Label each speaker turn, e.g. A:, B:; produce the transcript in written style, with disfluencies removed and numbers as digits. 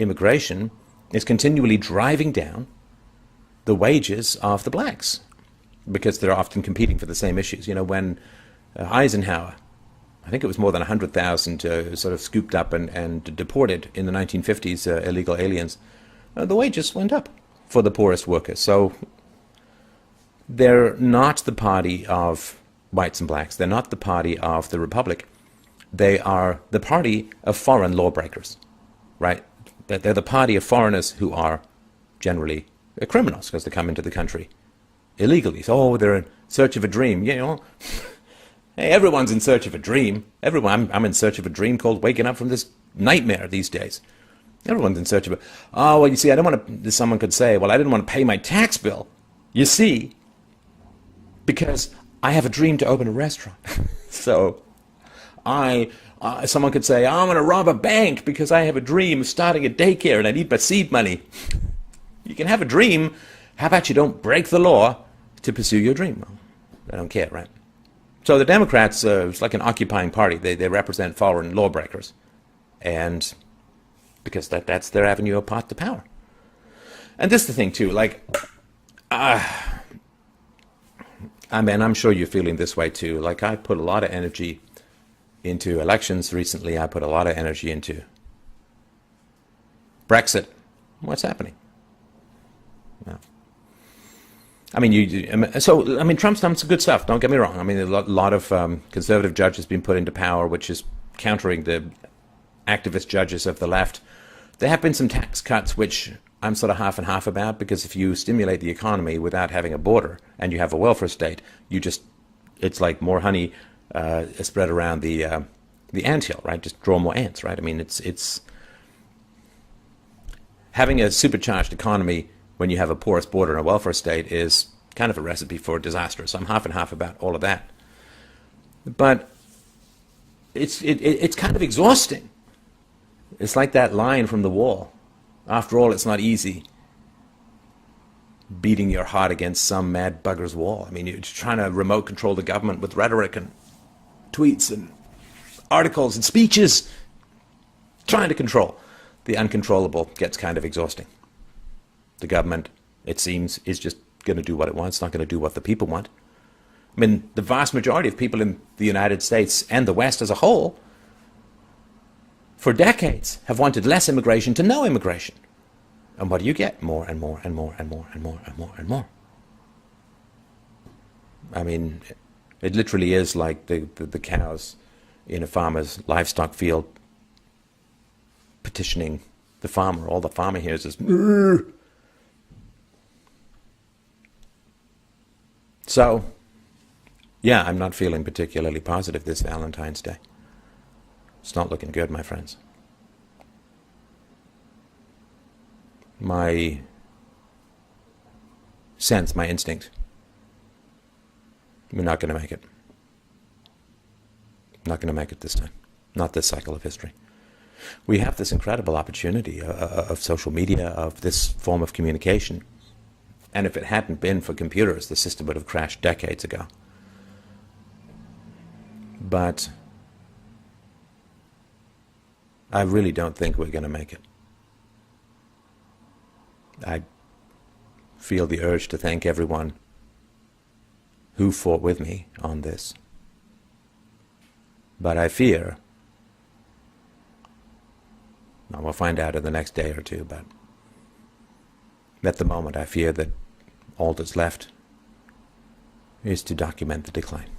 A: immigration is continually driving down the wages of the blacks because they're often competing for the same issues. You know, when Eisenhower, I think it was more than 100,000 sort of scooped up and deported in the 1950s illegal aliens, the wages went up for the poorest workers. So they're not the party of whites and blacks. They're not the party of the Republic. They are the party of foreign lawbreakers, right? They're the party of foreigners who are generally criminals because they come into the country illegally. So, oh, they're in search of a dream. You know, hey, everyone's in search of a dream. I'm in search of a dream called waking up from this nightmare these days. Everyone's in search of it. Oh, well, you see, I don't want to, someone could say, well, I didn't want to pay my tax bill. You see, because I have a dream to open a restaurant. So someone could say, I'm going to rob a bank because I have a dream of starting a daycare and I need my seed money. You can have a dream. How about you don't break the law to pursue your dream? Well, I don't care, right? So the Democrats, it's like an occupying party. They represent foreign lawbreakers. And because that's their avenue of path to power. And this is the thing, too. Like, I mean, I'm sure you're feeling this way, too. Like, I put a lot of energy into elections recently. I put a lot of energy into Brexit. What's happening? Well, I mean, Trump's done some good stuff. Don't get me wrong. I mean, a lot of conservative judges been put into power, which is countering the activist judges of the left. There have been some tax cuts, which I'm sort of half and half about, because if you stimulate the economy without having a border and you have a welfare state, it's like more honey spread around the anthill, right? Just draw more ants, right? I mean, it's having a supercharged economy when you have a porous border and a welfare state is kind of a recipe for disaster. So I'm half and half about all of that. But it's kind of exhausting. It's like that line from The Wall. After all, it's not easy beating your heart against some mad bugger's wall. I mean, you're trying to remote control the government with rhetoric and tweets and articles and speeches. Trying to control the uncontrollable gets kind of exhausting. The government, it seems, is just going to do what it wants. It's not going to do what the people want. I mean, the vast majority of people in the United States and the West as a whole, for decades, have wanted less immigration to no immigration. And what do you get? More and more and more and more and more and more and more. I mean, it literally is like the cows in a farmer's livestock field petitioning the farmer. All the farmer hears is, "Mrr." So, yeah, I'm not feeling particularly positive this Valentine's Day. It's not looking good, my friends. My sense, my instinct, we're not going to make it. Not going to make it this time. Not this cycle of history. We have this incredible opportunity of social media, of this form of communication. And if it hadn't been for computers, the system would have crashed decades ago. But I really don't think we're going to make it. I feel the urge to thank everyone who fought with me on this. But I fear, well, we'll find out in the next day or two, but at the moment I fear that all that's left is to document the decline.